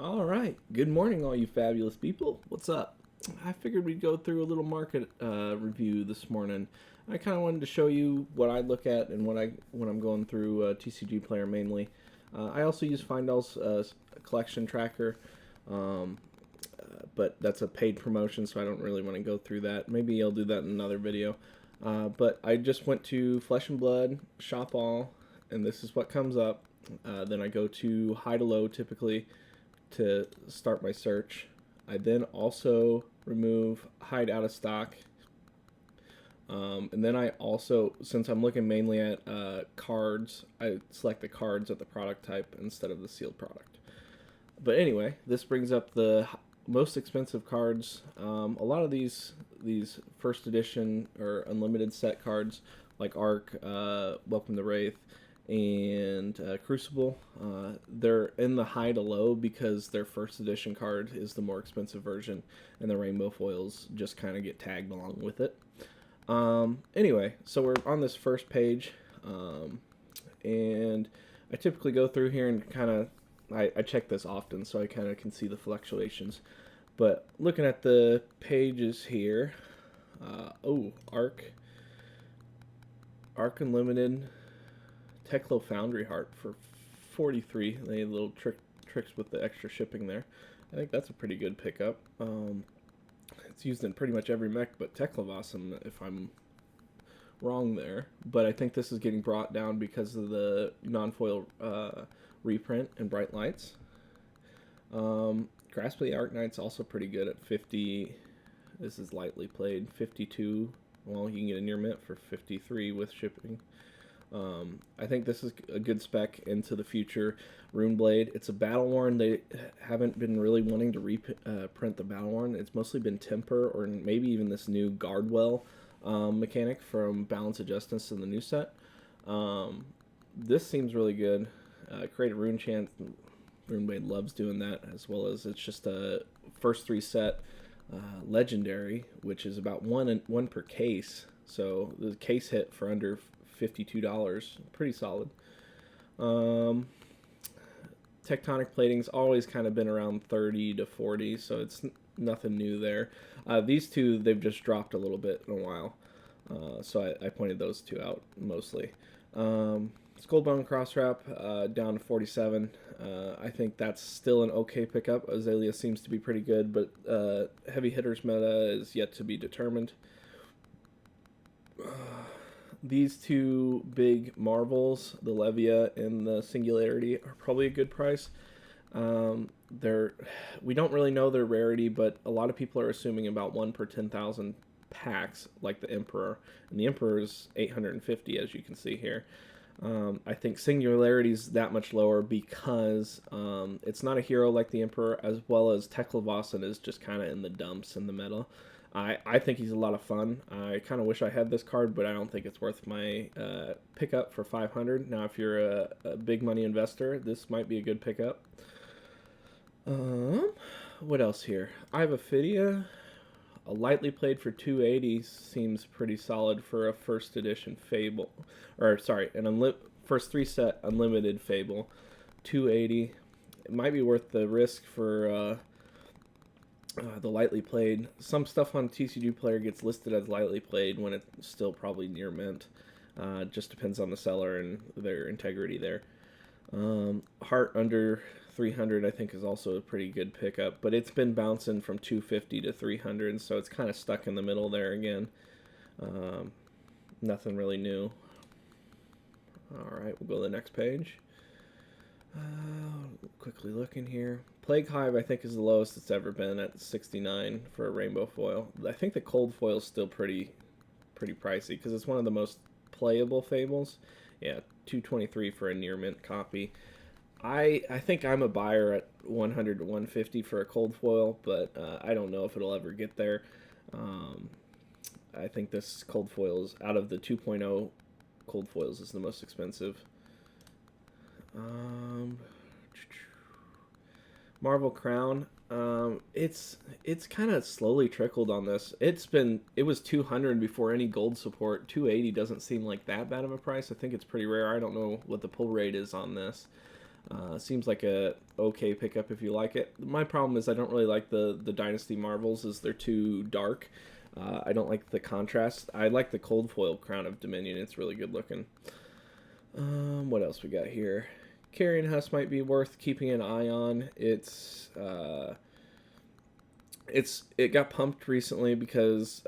All right. Good morning, all you fabulous people. What's up? I figured we'd go through a little market review this morning. I kind of wanted to show you what I look at and when I'm going through TCGPlayer mainly. I also use Findall's collection tracker, um, but that's a paid promotion, so I don't really want to go through that. Maybe I'll do that in another video. But I just went to Flesh and Blood, Shop All, and this is what comes up. Then I go to High to Low typically to start my search. I then also remove hide out of stock. And then I also, since I'm looking mainly at cards, I select the cards at the product type instead of the sealed product. But anyway, this brings up the most expensive cards. A lot of these first edition or unlimited set cards, like Arc, Welcome to Wraith, and Crucible, they're in the high to low because their first edition card is the more expensive version, and the rainbow foils just kind of get tagged along with it. Anyway, so we're on this first page, and I typically go through here and kind of I check this often, so I kind of can see the fluctuations. But looking at the pages here, Arc Unlimited, Teklo Foundry Heart for 43. They had little tricks with the extra shipping there. I think that's a pretty good pickup. It's used in pretty much every mech but Teklovasm, if I'm wrong there. But I think this is getting brought down because of the non-foil reprint and bright lights. Grasp of the Arknight's also pretty good at 50. This is lightly played. 52. Well, you can get a near mint for 53 with shipping. I think this is a good spec into the future. Runeblade, it's a battle worn. They haven't been really wanting to reprint the battle worn. It's mostly been temper or maybe even this new Guardwell mechanic from Balance of Justice in the new set. This seems really good. Create a rune chant. Runeblade loves doing that, as well as it's just a first 3 set legendary, which is about one per case. So the case hit for under $52, pretty solid. Tectonic plating's always kind of been around 30 to 40, so it's nothing new there. These two, they've just dropped a little bit in a while, so I pointed those two out mostly. Skullbone Crosswrap down to 47. I think that's still an okay pickup. Azalea seems to be pretty good, but heavy hitters meta is yet to be determined. These two big marvels, the Levia and the Singularity, are probably a good price. We don't really know their rarity, but a lot of people are assuming about 1 per 10,000 packs, like the Emperor, and the Emperor is 850, as you can see here. I think Singularity's that much lower because it's not a hero like the Emperor, as well as Teklovasan is just kind of in the dumps in the meta. I think he's a lot of fun. I kind of wish I had this card, but I don't think it's worth my pickup for 500. Now, if you're a big money investor, this might be a good pickup. What else here? I have a Phidia. A lightly played for 280 seems pretty solid for a first edition Fable. Or, sorry, first 3 set unlimited Fable. 280. It might be worth the risk for the lightly played. Some stuff on TCGPlayer gets listed as lightly played when it's still probably near mint. Just depends on the seller and their integrity there. Heart under 300 I think is also a pretty good pickup, but it's been bouncing from 250 to 300, so it's kind of stuck in the middle there again. Nothing really new. Alright, we'll go to the next page. Quickly looking here. Plague Hive I think is the lowest it's ever been at 69 for a rainbow foil. I think the cold foil is still pretty pricey because it's one of the most playable fables. Yeah, 223 for a near mint copy. I think I'm a buyer at 100 to 150 for a cold foil, but I don't know if it'll ever get there. I think this cold foil is, out of the 2.0 cold foils, is the most expensive. Marvel Crown. It's kind of slowly trickled on this. It was 200 before any gold support. 280 doesn't seem like that bad of a price. I think it's pretty rare. I don't know what the pull rate is on this. Seems like a okay pickup if you like it. My problem is I don't really like the Dynasty Marvels, as they're too dark. I don't like the contrast. I like the cold foil Crown of Dominion. It's really good looking. What else we got here? Carrion Husk might be worth keeping an eye on. It got pumped recently because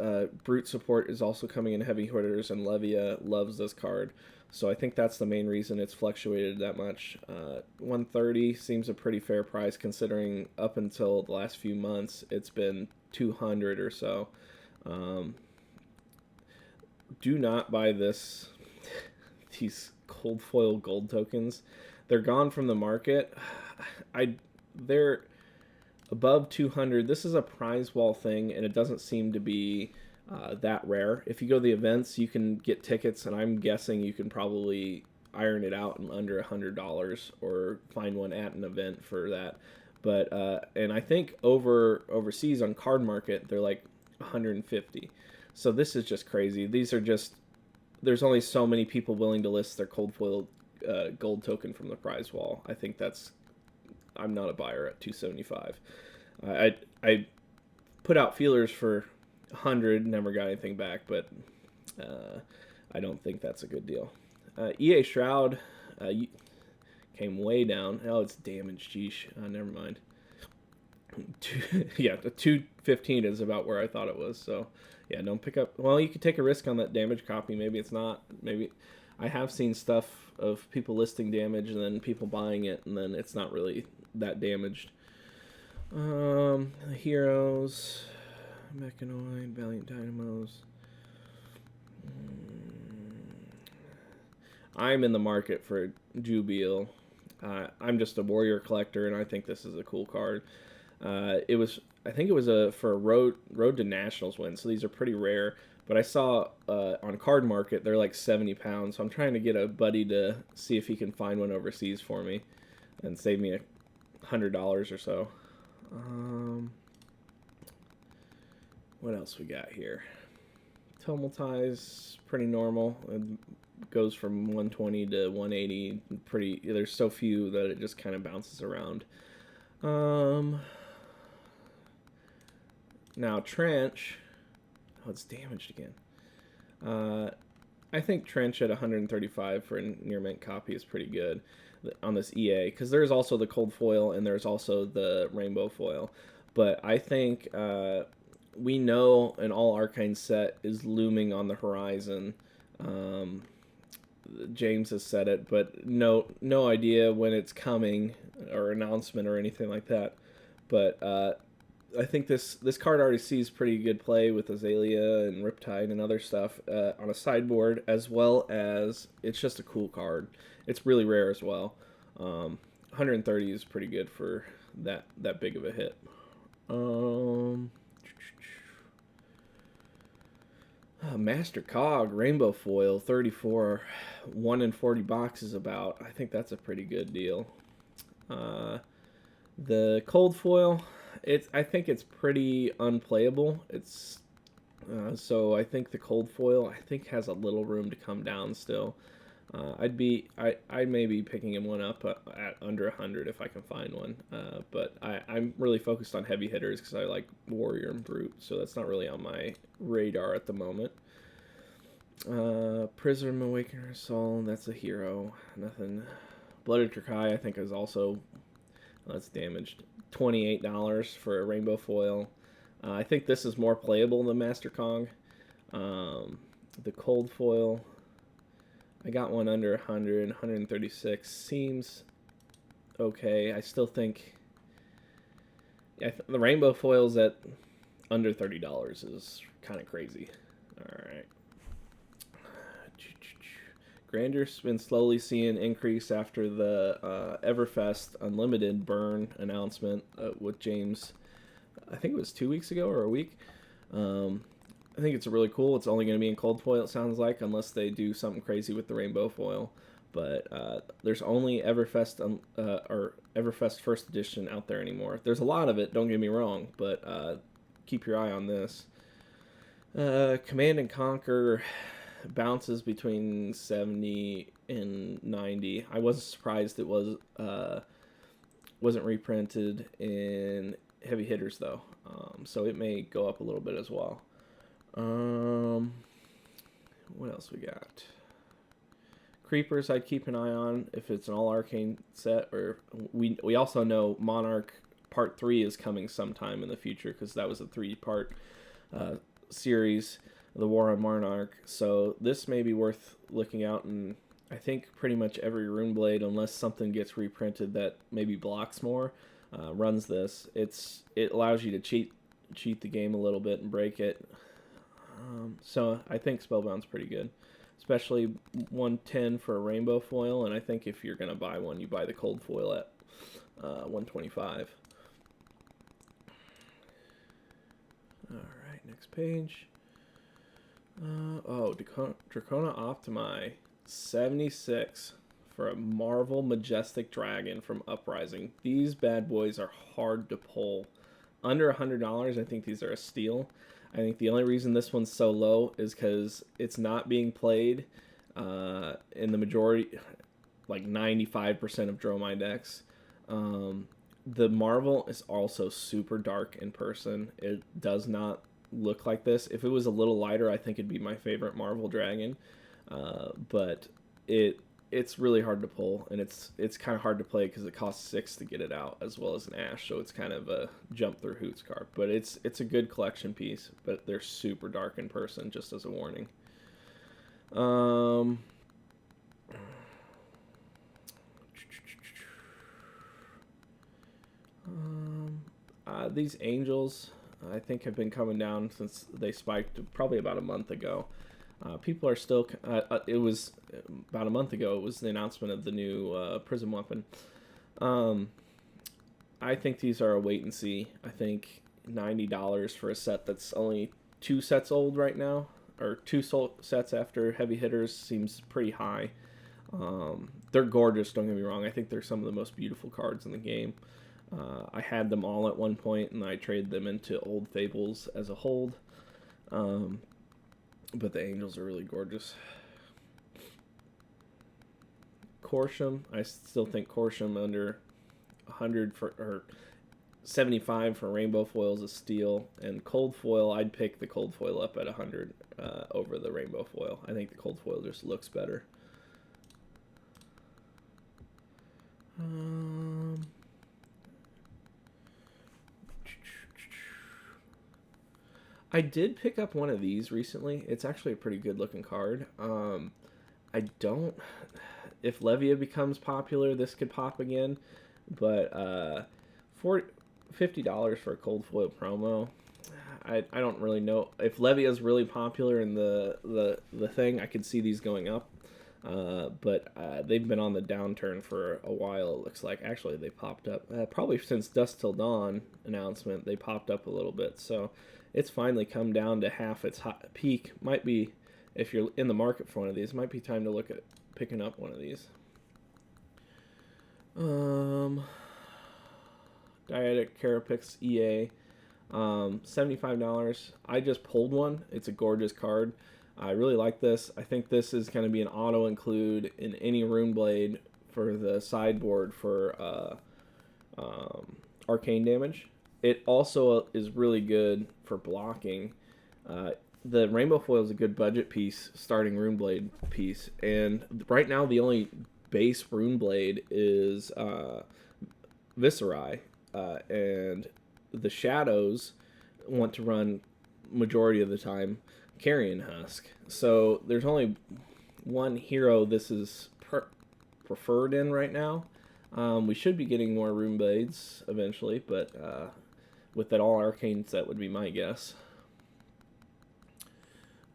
Brute support is also coming in heavy hitters, and Levia loves this card. So I think that's the main reason it's fluctuated that much. 130 seems a pretty fair price considering up until the last few months it's been 200 or so. Do not buy these cold foil gold tokens. They're gone from the market. They're above 200. This is a prize wall thing, and it doesn't seem to be that rare. If you go to the events, you can get tickets, and I'm guessing you can probably iron it out in under $100 or find one at an event for that. But and I think overseas on Card Market they're like 150. So this is just crazy. There's only so many people willing to list their cold foil gold token from the prize wall. I think I'm not a buyer at 275. I put out feelers for 100, never got anything back, but I don't think that's a good deal. EA Shroud came way down. Oh, it's damaged. Geesh. Never mind. Yeah, the 215 is about where I thought it was. So yeah, don't pick up. Well, you could take a risk on that damaged copy. Maybe it's not. Maybe I have seen stuff of people listing damage and then people buying it, and then it's not really that damaged. Heroes, Mechanoid, Valiant Dynamos. I'm in the market for Jubiel. I'm just a warrior collector, and I think this is a cool card. I think it was for a road to nationals win, so these are pretty rare. But I saw on Card Market they're like 70 pounds, so I'm trying to get a buddy to see if he can find one overseas for me and save me $100 or so. What else we got here? Tumultize, pretty normal. It goes from 120 to 180. There's so few that it just kind of bounces around. Now Trench. Oh, it's damaged again. I think Trench at 135 for a near mint copy is pretty good on this EA, because there's also the cold foil and there's also the rainbow foil. But I think we know an all arcane set is looming on the horizon. James has said it, but no idea when it's coming or announcement or anything like that. But I think this card already sees pretty good play with Azalea and Riptide and other stuff on a sideboard, as well as it's just a cool card. It's really rare as well. 130 is pretty good for that big of a hit. Master Cog Rainbow Foil 34, 1 in 40 boxes about. I think that's a pretty good deal. The cold foil, I think it's pretty unplayable. So I think the cold foil has a little room to come down still. I may be picking him one up at under 100 if I can find one. But I'm really focused on heavy hitters because I like Warrior and Brute, so that's not really on my radar at the moment. Prism Awakener Soul, that's a hero. Nothing. Blooded Turkai I think is also, that's damaged. $28 for a rainbow foil. I think this is more playable than Master Kong. The cold foil, I got one under 100, 136. Seems okay. I still think the rainbow foils at under $30 is kind of crazy. All right. Grander's been slowly seeing increase after the Everfest Unlimited burn announcement with James. I think it was 2 weeks ago or a week. I think it's really cool. It's only going to be in cold foil, it sounds like, unless they do something crazy with the rainbow foil. But there's only Everfest or Everfest First Edition out there anymore. There's a lot of it, don't get me wrong, but keep your eye on this. Command and Conquer bounces between 70 and 90. I wasn't surprised it wasn't reprinted in heavy hitters though, so it may go up a little bit as well. What else we got? Creepers I'd keep an eye on if it's an all arcane set, or we also know Monarch Part 3 is coming sometime in the future, because that was a 3-part series, the War on Monarch. So this may be worth looking out, and I think pretty much every Runeblade, unless something gets reprinted that maybe blocks more, runs this. It allows you to cheat the game a little bit and break it. So I think Spellbound's pretty good, especially 110 for a rainbow foil, and I think if you're gonna buy one, you buy the cold foil at 125. All right, next page. Dracona Optimi 76 for a Marvel Majestic Dragon from Uprising. These bad boys are hard to pull. Under $100, I think these are a steal. I think the only reason this one's so low is because it's not being played in the majority, like 95% of Dromai decks. The Marvel is also super dark in person. It does not look like this. If it was a little lighter, I think it'd be my favorite Marvel Dragon. But it's really hard to pull, and it's kind of hard to play because it costs 6 to get it out, as well as an Ash, so it's kind of a jump through hoops card. But it's a good collection piece, but they're super dark in person, just as a warning. These Angels, I think, have been coming down since they spiked probably about a month ago. People are still... it was about a month ago, it was the announcement of the new Prism weapon. I think these are a wait and see. I think $90 for a set that's only 2 sets old right now, or 2 sets after heavy hitters, seems pretty high. They're gorgeous, don't get me wrong. I think they're some of the most beautiful cards in the game. I had them all at one point, and I traded them into Old Fables as a hold. But the Angels are really gorgeous. Corsham, I still think Corsham under 100 for, or 75 for rainbow foil is a steal. And cold foil, I'd pick the cold foil up at 100 over the rainbow foil. I think the cold foil just looks better. I did pick up one of these recently. It's actually a pretty good looking card. I don't... If Levia becomes popular, this could pop again. But $50 for a cold foil promo, I don't really know. If Levia is really popular in the thing, I could see these going up. But they've been on the downturn for a while, it looks like. Actually, they popped up. Probably since Dusk Till Dawn announcement, they popped up a little bit. So it's finally come down to half its peak. Might be, if you're in the market for one of these, might be time to look at picking up one of these. Dyadic Carapax EA, $75. I just pulled one. It's a gorgeous card. I really like this. I think this is going to be an auto include in any Runeblade for the sideboard for arcane damage. It also is really good for blocking. The rainbow foil is a good budget piece, starting Runeblade piece, and right now the only base Runeblade is Viserai, and the Shadows want to run majority of the time Carrion Husk. So there's only one hero this is preferred in right now. We should be getting more Runeblades eventually, but with that all arcane set would be my guess.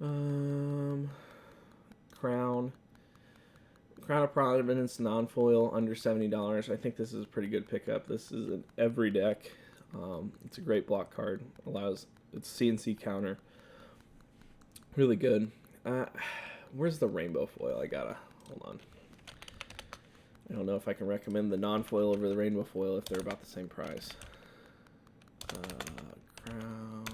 Crown of Providence non-foil under $70. I think this is a pretty good pickup. This is an every deck. It's a great block card. It's CNC counter. Really good. Where's the rainbow foil? Hold on. I don't know if I can recommend the non-foil over the rainbow foil if they're about the same price. Crown.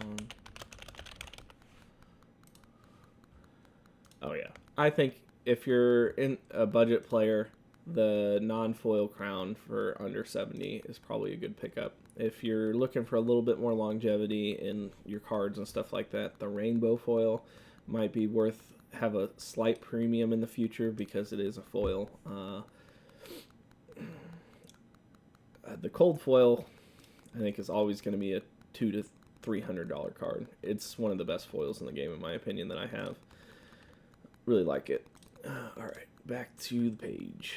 Oh yeah, I think if you're in a budget player, the non-foil crown for under 70 is probably a good pickup. If you're looking for a little bit more longevity in your cards and stuff like that, the rainbow foil might be worth have a slight premium in the future because it is a foil. The cold foil, I think, is always going to be a $200 to $300 card. It's one of the best foils in the game, in my opinion, that I have. Really like it. All right, back to the page.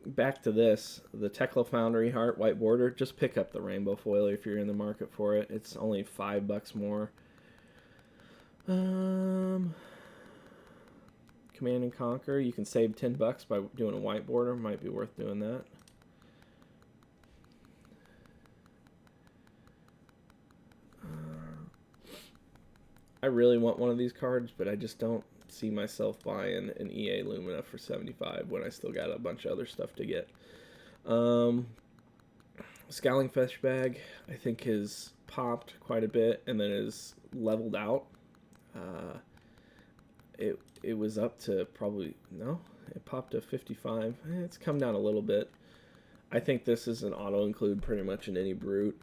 Back to this, the Tekla Foundry Heart white border. Just pick up the rainbow foil if you're in the market for it. It's only $5 more. Command and Conquer, you can save $10 by doing a white border. Might be worth doing that. I really want one of these cards, but I just don't see myself buying an EA Lumina for $75 when I still got a bunch of other stuff to get. Scowling Fish Bag, I think, has popped quite a bit and then is leveled out. It was up to probably, no, it popped to 55. It's come down a little bit. I think this is an auto include pretty much in any brute.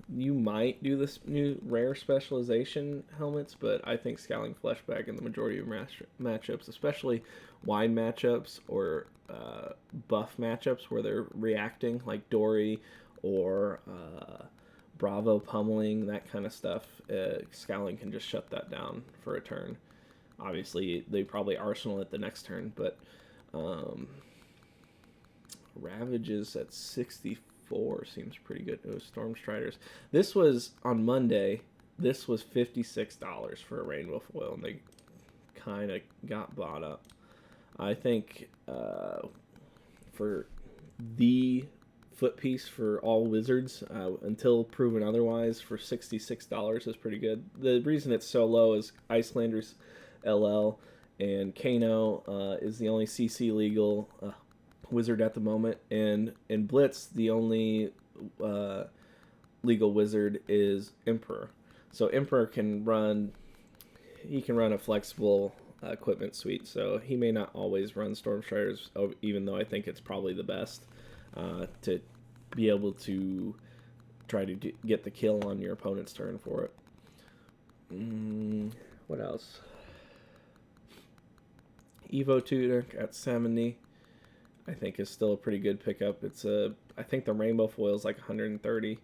You might do this new rare specialization helmets, but I think Scowling Fleshbag in the majority of matchups, especially wide matchups or buff matchups where they're reacting, like Dory or Bravo pummeling, that kind of stuff, Scowling can just shut that down for a turn. Obviously, they probably Arsenal at the next turn, but Ravages at 64 seems pretty good. It was Storm Striders. This was on Monday. This was $56 for a rainbow foil, and they kind of got bought up. I think for the foot piece for all wizards, until proven otherwise, for $66 is pretty good. The reason it's so low is Icelanders LL and Kano is the only CC legal wizard at the moment, and in Blitz the only legal wizard is Emperor. So Emperor can run a flexible equipment suite, so he may not always run Storm Striders, even though I think it's probably the best to be able to try to get the kill on your opponent's turn for it. What else? Evo Tunic at 70, I think, is still a pretty good pickup. I think the rainbow foil is like 130,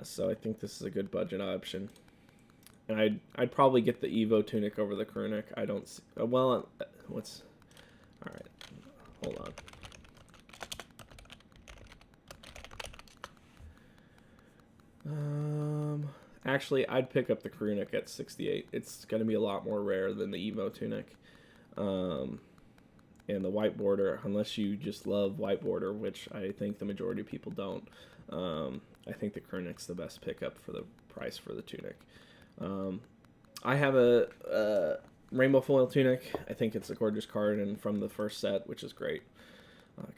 so I think this is a good budget option. And I'd probably get the Evo Tunic over the Krunic. I don't see, well, what's, all right, hold on. Actually, I'd pick up the Krunic at 68. It's going to be a lot more rare than the Evo Tunic. And the white border, unless you just love white border, which I think the majority of people don't, I think the Krunic's the best pickup for the price for the Tunic. I have a rainbow foil Tunic. I think it's a gorgeous card, and from the first set, which is great.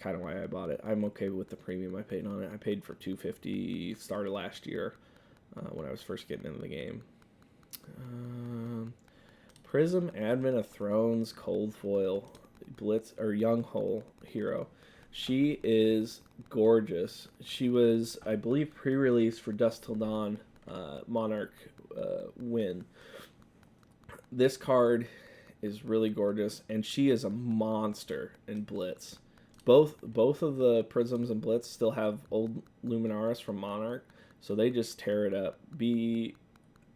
Kind of why I bought it. I'm okay with the premium I paid on it. I paid for $250, started last year when I was first getting into the game. Prism Advent of Thrones Cold Foil Blitz or Young Hole Hero. She is gorgeous. She was, I believe, pre-release for Dusk Till Dawn Monarch win. This card is really gorgeous, and she is a monster in Blitz. Both of the Prisms and Blitz still have old Luminaris from Monarch, so they just tear it up.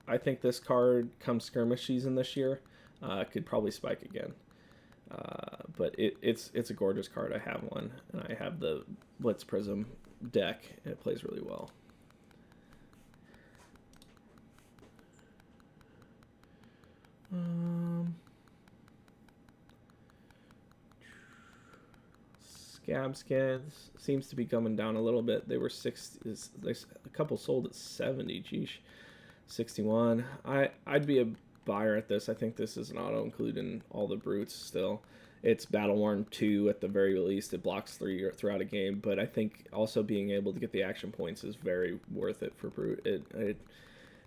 I think this card, come skirmish season this year, could probably spike again. But it's a gorgeous card. I have one, and I have the Blitz Prism deck, and it plays really well. Scab Skins seems to be coming down a little bit. They were a couple sold at 70. Geesh, 61. I'd be a buyer at this. I think this is an auto include in all the brutes still. It's Battle Worn 2 at the very least. It blocks 3 throughout a game, but I think also being able to get the action points is very worth it for brute.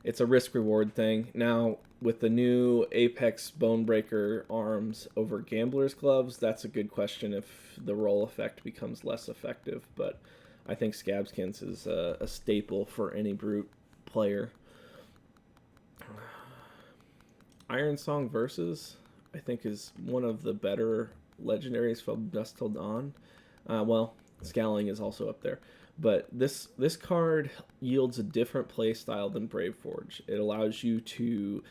It's a risk reward thing. Now, with the new Apex Bonebreaker arms over Gambler's Gloves, that's a good question if the roll effect becomes less effective, but I think Scabskins is a staple for any brute player. Iron Song Versus, I think, is one of the better legendaries from Dusk Till Dawn. Well, Scowling is also up there. But this card yields a different play style than Brave Forge. It allows you to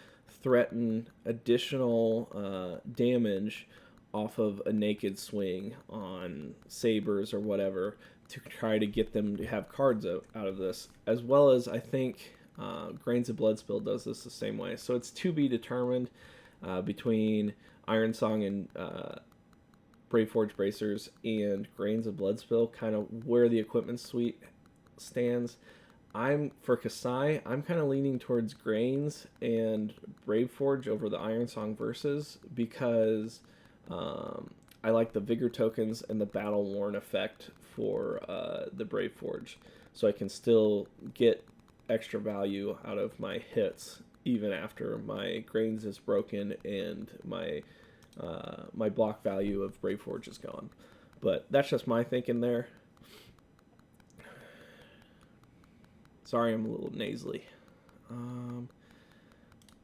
threaten additional damage off of a naked swing on sabers or whatever to try to get them to have cards out of this. As well as, I think, Grains of Bloodspill does this the same way. So it's to be determined between Iron Song and Brave Forge Bracers and Grains of Bloodspill, kind of where the equipment suite stands. For Kasai, I'm kind of leaning towards Grains and Brave Forge over the Iron Song Versus because I like the Vigor tokens and the Battle Worn effect for the Brave Forge. So I can still get extra value out of my hits even after my Grains is broken and my block value of Brave Forge is gone. But that's just my thinking there. Sorry, I'm a little nasally.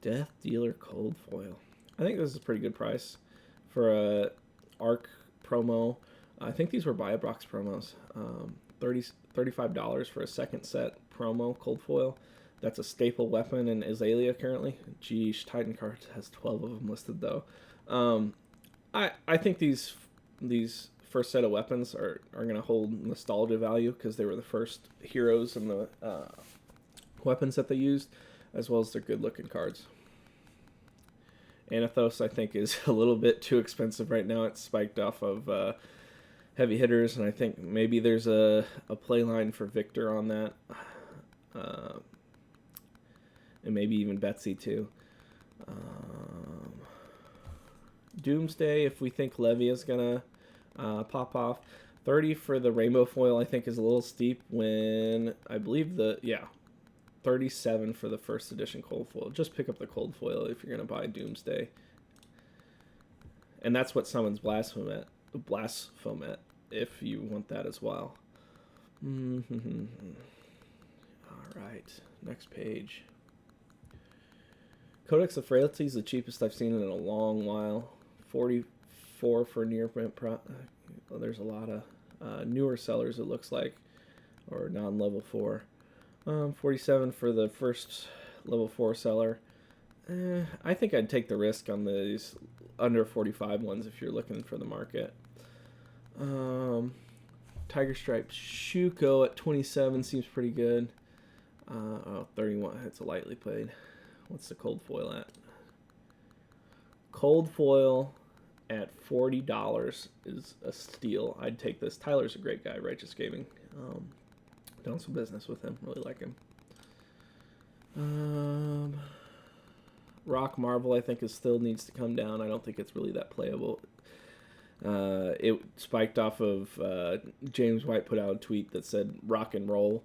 Death Dealer Cold Foil. I think this is a pretty good price for a Arc promo. I think these were buy a box promos. $35 for a second set promo Cold Foil. That's a staple weapon in Azalea currently. Geesh, Titan Cards has 12 of them listed though. I think these first set of weapons are going to hold nostalgia value because they were the first heroes and the weapons that they used, as well as they're good looking cards. Anathos, I think, is a little bit too expensive right now. It's spiked off of heavy hitters, and I think maybe there's a play line for Victor on that. And maybe even Betsy too. Doomsday, if we think Levy is gonna pop off. 30 for the rainbow foil I think is a little steep when I believe 37 for the first edition cold foil. Just pick up the cold foil if you're gonna buy Doomsday. And that's what summons Blasphomet if you want that as well. Alright, next page. Codex of Frailty is the cheapest I've seen in a long while. 44 for near print. There's a lot of newer sellers, it looks like, or non-level 4. 47 for the first level 4 seller. I think I'd take the risk on these under 45 ones if you're looking for the market. Tiger Stripe Shuko at 27 seems pretty good. 31. It's a lightly played. What's the cold foil at? Cold foil at $40 is a steal. I'd take this. Tyler's a great guy. Righteous Gaming. Done some business with him. Really like him. Rock Marvel, I think, still needs to come down. I don't think it's really that playable. It spiked off of James White put out a tweet that said rock and roll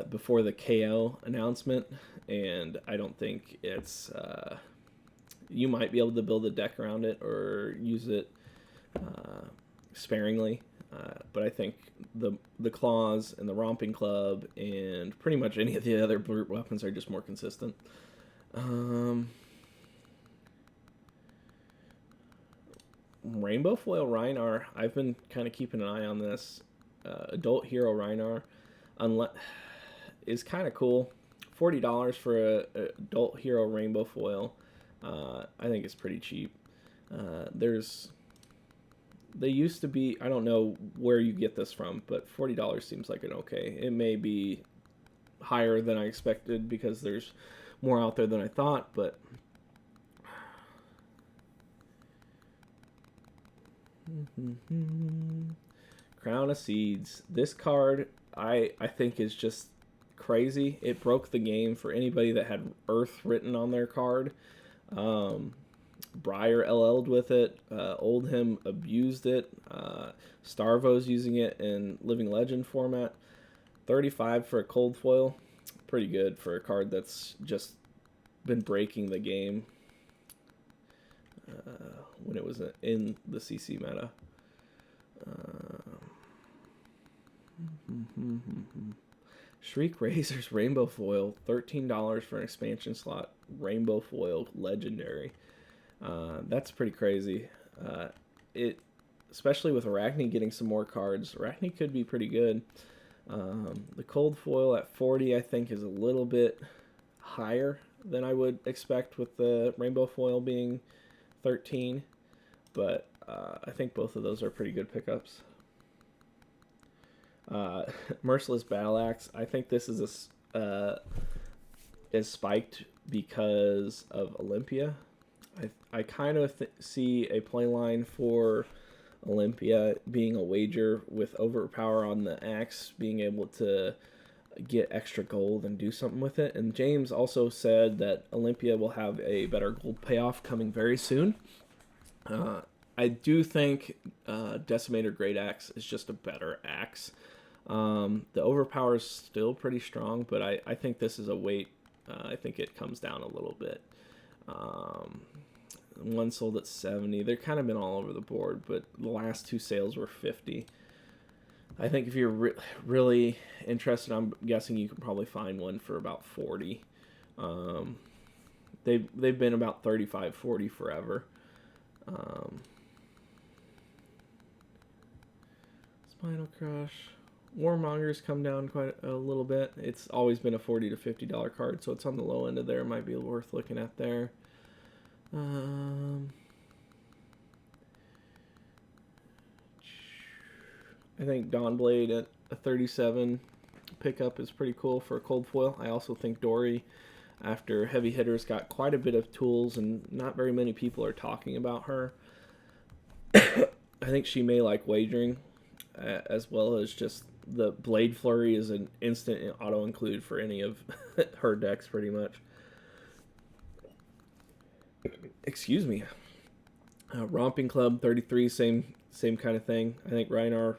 before the KO announcement, and I don't think it's you might be able to build a deck around it or use it sparingly, but I think the Claws and the Romping Club and pretty much any of the other brute weapons are just more consistent. Rainbow Foil Rhinar, I've been kind of keeping an eye on this. Adult Hero Rhinar is kind of cool. $40 for a Adult Hero Rainbow Foil. I think it's pretty cheap. They used to be, I don't know where you get this from, but $40 seems like an okay. It may be higher than I expected because there's more out there than I thought, but Crown of Seeds. This card I think is just crazy. It broke the game for anybody that had Earth written on their card. Briar LL'd with it. Oldhim abused it. Starvo's using it in Living Legend format. 35 for a cold foil. Pretty good for a card that's just been breaking the game when it was in the CC meta. Shriek Razor's Rainbow Foil, $13 for an expansion slot. Rainbow Foil Legendary. That's pretty crazy. It, especially with Arachne getting some more cards, Arachne could be pretty good. The cold foil at 40, I think, is a little bit higher than I would expect with the rainbow foil being 13, but I think both of those are pretty good pickups. Merciless Battle Axe, I think this is spiked because of Olympia. I kind of see a play line for Olympia being a wager with overpower on the axe, being able to get extra gold and do something with it. And James also said that Olympia will have a better gold payoff coming very soon. I do think Decimator Great Axe is just a better axe. The overpower is still pretty strong, but I think this is a weight. I think it comes down a little bit. One sold at 70. They've kind of been all over the board, but the last two sales were 50. I think if you're really interested, I'm guessing you can probably find one for about 40. They've been about 35, 40 forever. Spinal Crush. Warmonger's come down quite a little bit. It's always been a $40 to $50 card, so it's on the low end of there. Might be worth looking at there. I think Dawnblade at a 37 pickup is pretty cool for a cold foil. I also think Dory, after Heavy Hitters, got quite a bit of tools, and not very many people are talking about her. I think she may like wagering, as well as just the Blade Flurry is an instant auto include for any of her decks, pretty much. Excuse me. Romping Club 33, same kind of thing. I think Reinar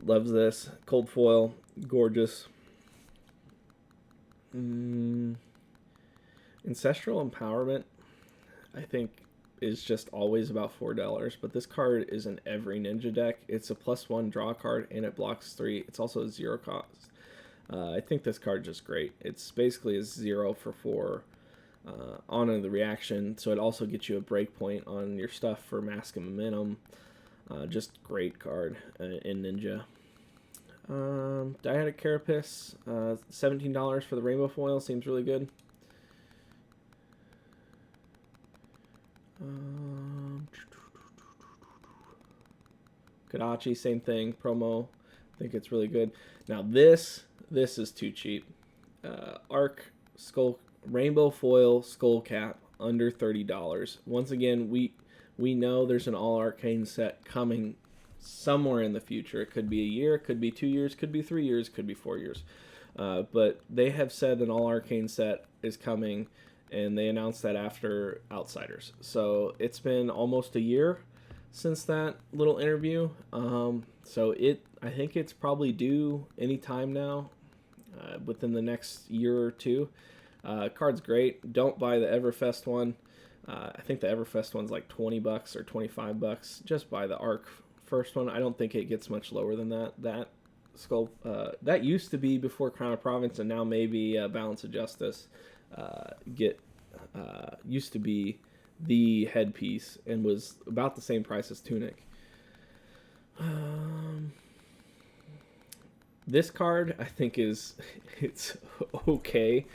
loves this. Cold foil, gorgeous. Ancestral Empowerment, I think, is just always about $4, but this card is in every ninja deck. It's a +1 draw card, and it blocks 3. It's also a 0 cost. I think this card is just great. It's basically a 0 for 4 on the reaction, so it also gets you a breakpoint on your stuff for Mask of Momentum. Just great card in Ninja. Dyadic Carapace, $17 for the Rainbow Foil, seems really good. Kadachi, same thing, promo. I think it's really good. Now this is too cheap. Arc Skull Rainbow Foil Skull Cap, under $30. Once again, we know there's an all arcane set coming somewhere in the future. It could be a year, it could be 2 years, could be 3 years, could be 4 years. But they have said an all arcane set is coming, and they announced that after Outsiders. So it's been almost a year since that little interview. So I think it's probably due anytime now, within the next year or two. Card's great. Don't buy the Everfest one. I think the Everfest one's like $20 or $25. Just buy the Arc first one. I don't think it gets much lower than that. That skull that used to be before Crown of Province, and now maybe Balance of Justice used to be the headpiece and was about the same price as Tunic. This card I think it's okay.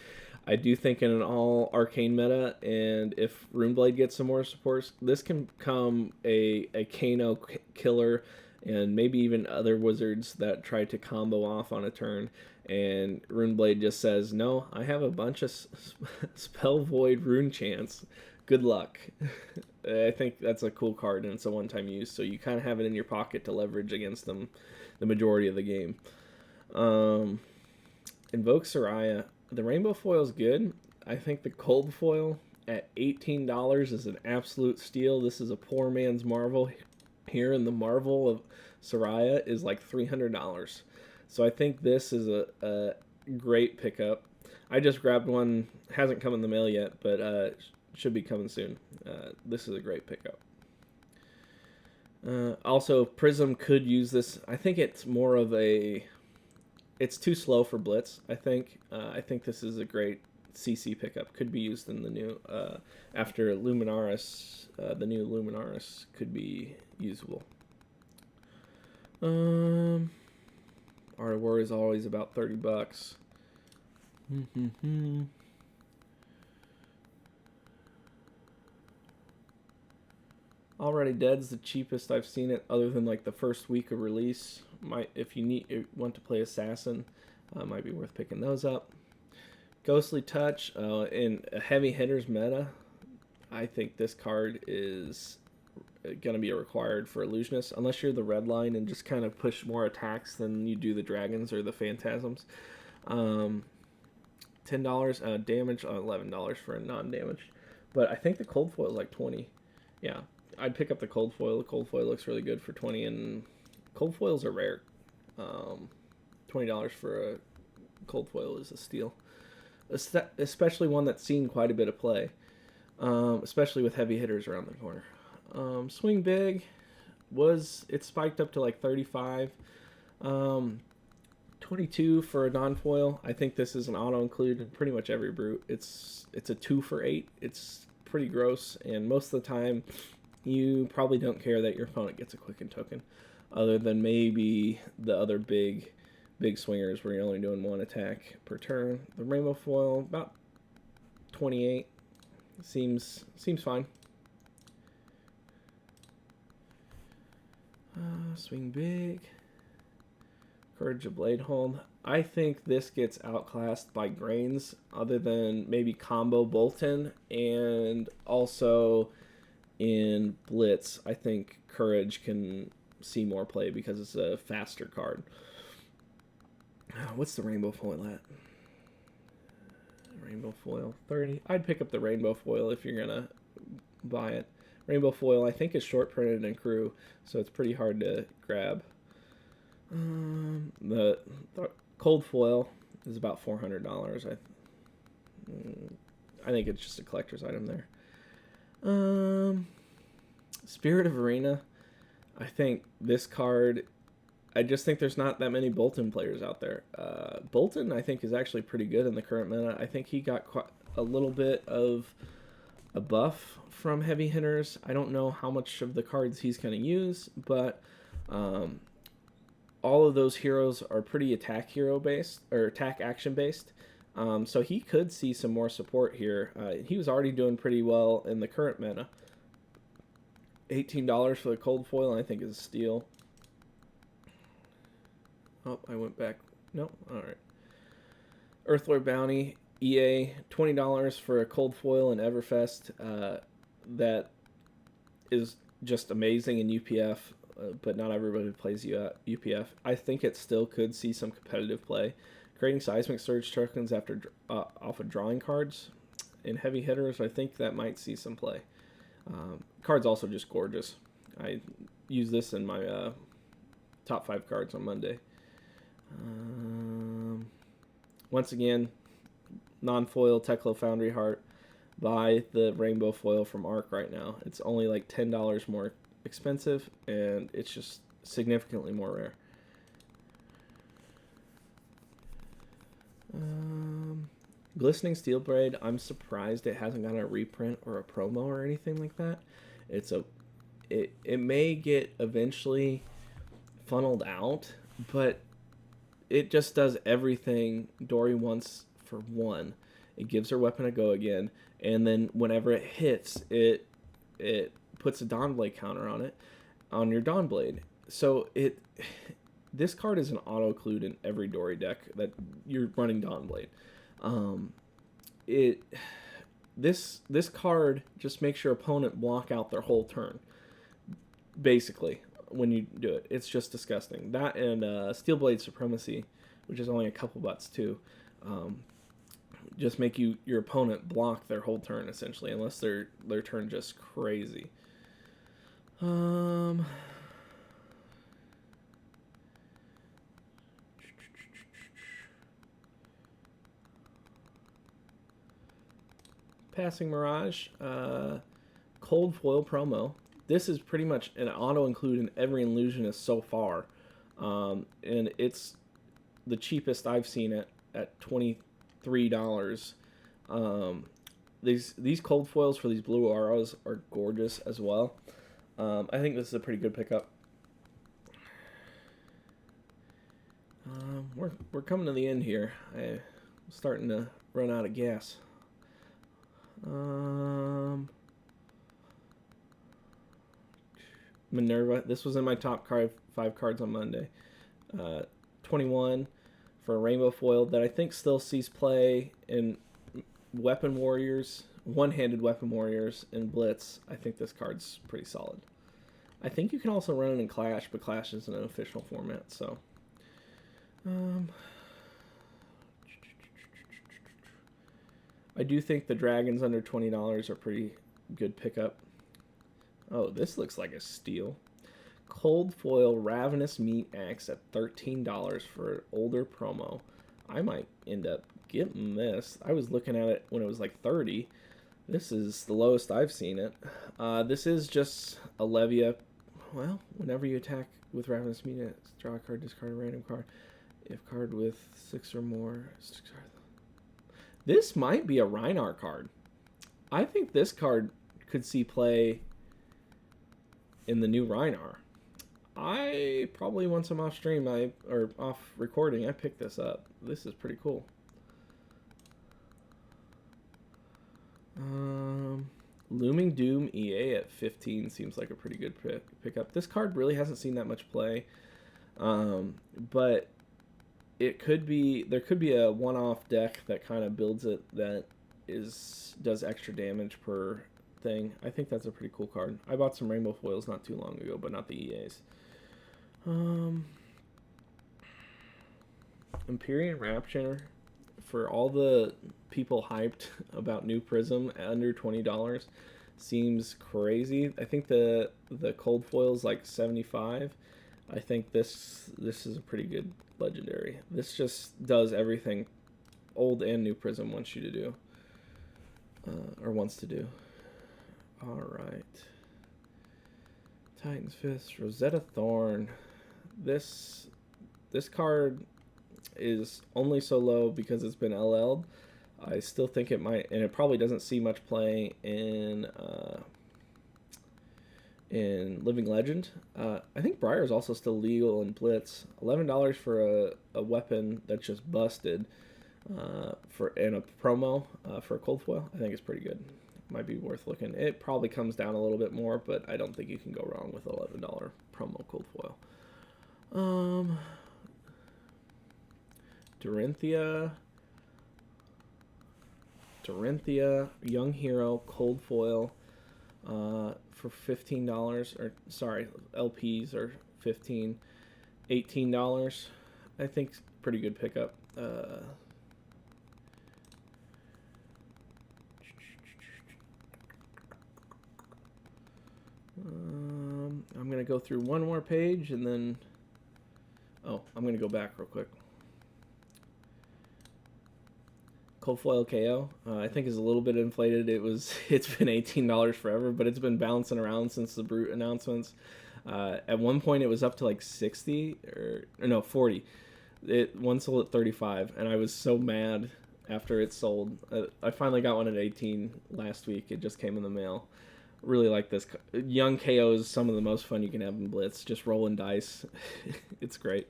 I do think in an all arcane meta, and if Runeblade gets some more supports, this can become a Kano killer, and maybe even other wizards that try to combo off on a turn. And Runeblade just says, no, I have a bunch of Spell Void Rune Chants. Good luck. I think that's a cool card, and it's a one-time use, so you kind of have it in your pocket to leverage against them the majority of the game. Invoke Soraya. The Rainbow Foil is good. I think the Cold Foil at $18 is an absolute steal. This is a poor man's Marvel here, and the Marvel of Soraya is like $300. So I think this is a great pickup. I just grabbed one, hasn't come in the mail yet, but should be coming soon. This is a great pickup. Also, Prism could use this. I think it's more of a. It's too slow for Blitz. I think this is a great CC pickup. Could be used in the new after Luminaris. The new Luminaris could be usable. Art of War is always about $30. Already Dead's the cheapest I've seen it, other than like the first week of release. If you want to play Assassin, might be worth picking those up. Ghostly Touch in a heavy hitters meta. I think this card is going to be required for Illusionist, unless you're the red line and just kind of push more attacks than you do the dragons or the phantasms. $10 damage, $11 for a non-damaged. But I think the cold foil is like $20. Yeah, I'd pick up the cold foil. The cold foil looks really good for $20, and cold foils are rare. $20 for a cold foil is a steal, especially one that's seen quite a bit of play, especially with heavy hitters around the corner. Swing Big it spiked up to like 35. 22 for a non-foil. I think this is an auto-include in pretty much every brute. It's a 2 for 8. It's pretty gross, and most of the time you probably don't care that your opponent gets a quicken token, other than maybe the other big swingers where you're only doing one attack per turn. The rainbow foil, about 28. Seems fine. Swing Big. Courage of Bladehold. I think this gets outclassed by Grains, other than maybe Combo Bolton, and also in Blitz, I think Courage can see more play because it's a faster card. What's the rainbow foil at? Rainbow foil, 30. I'd pick up the rainbow foil if you're gonna buy it. Rainbow foil, I think, is short printed in crew, so it's pretty hard to grab. The cold foil is about $400. I think it's just a collector's item there. Spirit of Arena. I think this card. I just think there's not that many Bolton players out there. Bolton, I think, is actually pretty good in the current meta. I think he got quite a little bit of a buff from heavy hitters. I don't know how much of the cards he's going to use, but all of those heroes are pretty attack hero based or attack action based. So he could see some more support here. He was already doing pretty well in the current meta. $18 for the cold foil, I think, is a steal. Oh, I went back. No, all right. Earthlord Bounty, EA, $20 for a cold foil in Everfest. That is just amazing in UPF, but not everybody plays UPF. I think it still could see some competitive play. Creating Seismic Surge tokens after off of drawing cards in heavy hitters, I think that might see some play. Card's also just gorgeous. I use this in my top 5 cards on Monday. Once again, non-foil Teklo Foundry Heart. Buy the rainbow foil from Arc right now. It's only like $10 more expensive, and it's just significantly more rare. Glistening Steel Blade, I'm surprised it hasn't got a reprint or a promo or anything like that. It may get eventually funneled out, but it just does everything Dory wants for one. It gives her weapon a go again, and then whenever it hits, it puts a Dawnblade counter on it, on your Dawnblade. So this card is an auto-clued in every Dory deck that you're running Dawnblade. This card just makes your opponent block out their whole turn, basically, when you do it. It's just disgusting. That and Steelblade Supremacy, which is only a couple bucks too. just make your opponent block their whole turn essentially, unless their turn just crazy. Passing Mirage, cold foil promo. This is pretty much an auto include in every illusionist so far, and it's the cheapest I've seen it at $23. These cold foils for these blue auros are gorgeous as well. I think this is a pretty good pickup. We're coming to the end here. I'm starting to run out of gas. Minerva. This was in my top 5 cards on Monday. 21 for a rainbow foil that I think still sees play in Weapon Warriors, one-handed Weapon Warriors, and Blitz. I think this card's pretty solid. I think you can also run it in Clash, but Clash isn't an official format, so. I do think the dragons under $20 are pretty good pickup. Oh, this looks like a steal. Cold foil Ravenous Meat Axe at $13 for an older promo. I might end up getting this. I was looking at it when it was like $30. This is the lowest I've seen it. This is just a Levia. Well, whenever you attack with Ravenous Meat Axe, draw a card, discard a random card. If card with 6 or more. This might be a Rhinar card. I think this card could see play in the new Rhinar. I probably once I'm off stream, or off recording, I picked this up. This is pretty cool. Looming Doom EA at 15 seems like a pretty good pickup. This card really hasn't seen that much play, but it could be, there could be a one-off deck that kind of builds it that does extra damage per thing. I think that's a pretty cool card. I bought some rainbow foils not too long ago, but not the EAs. Empyrean Rapture, for all the people hyped about New Prism under $20, seems crazy. I think the cold foil is like $75. I think this is a pretty good legendary. This just does everything old and New Prism wants you to do, or wants to do. All right. Titan's Fist, Rosetta Thorn. This card is only so low because it's been LL'd. I still think it might, and it probably doesn't see much play in Living Legend. I think Briar is also still legal in Blitz. $11 for a weapon that's just busted in a promo for a cold foil. I think it's pretty good. Might be worth looking. It probably comes down a little bit more, but I don't think you can go wrong with $11 promo cold foil. Dorinthia, Young Hero, cold foil, for $15, or sorry, LPs are $15, $18. I think pretty good pickup. I'm gonna go through one more page and then, I'm gonna go back real quick. Cold foil KO, I think is a little bit inflated. It's been $18 forever, but it's been bouncing around since the Brute announcements. At one point, it was up to like 60 or no 40. It once sold at 35, and I was so mad after it sold. I finally got one at 18 last week. It just came in the mail. Really like this. Young KO is some of the most fun you can have in Blitz. Just rolling dice. It's great.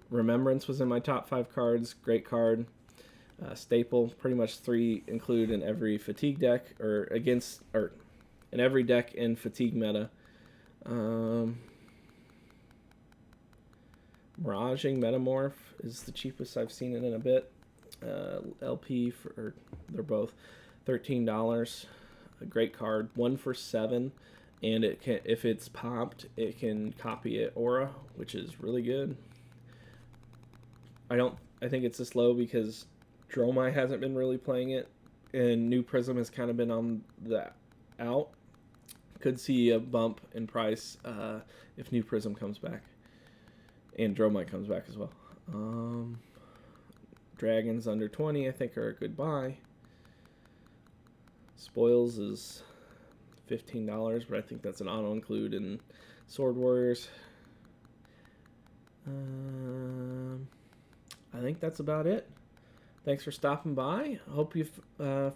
Remembrance was in my top 5 cards. Great card. Staple. Pretty much 3 included in every fatigue deck, or in every deck in fatigue meta. Miraging Metamorph is the cheapest I've seen it in a bit. LP they're both $13. A great card. 1 for 7, and it can, if it's popped, it can copy it aura, which is really good. I think it's this low because Dromai hasn't been really playing it, and New Prism has kind of been on the out. Could see a bump in price if New Prism comes back, and Dromai comes back as well. Dragons under 20, I think, are a good buy. Spoils is $15, but I think that's an auto include in Sword Warriors. I think that's about it. Thanks for stopping by. I hope you've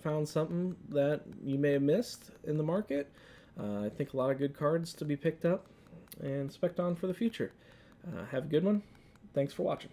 found something that you may have missed in the market. I think a lot of good cards to be picked up and spec'd on for the future. Have a good one. Thanks for watching.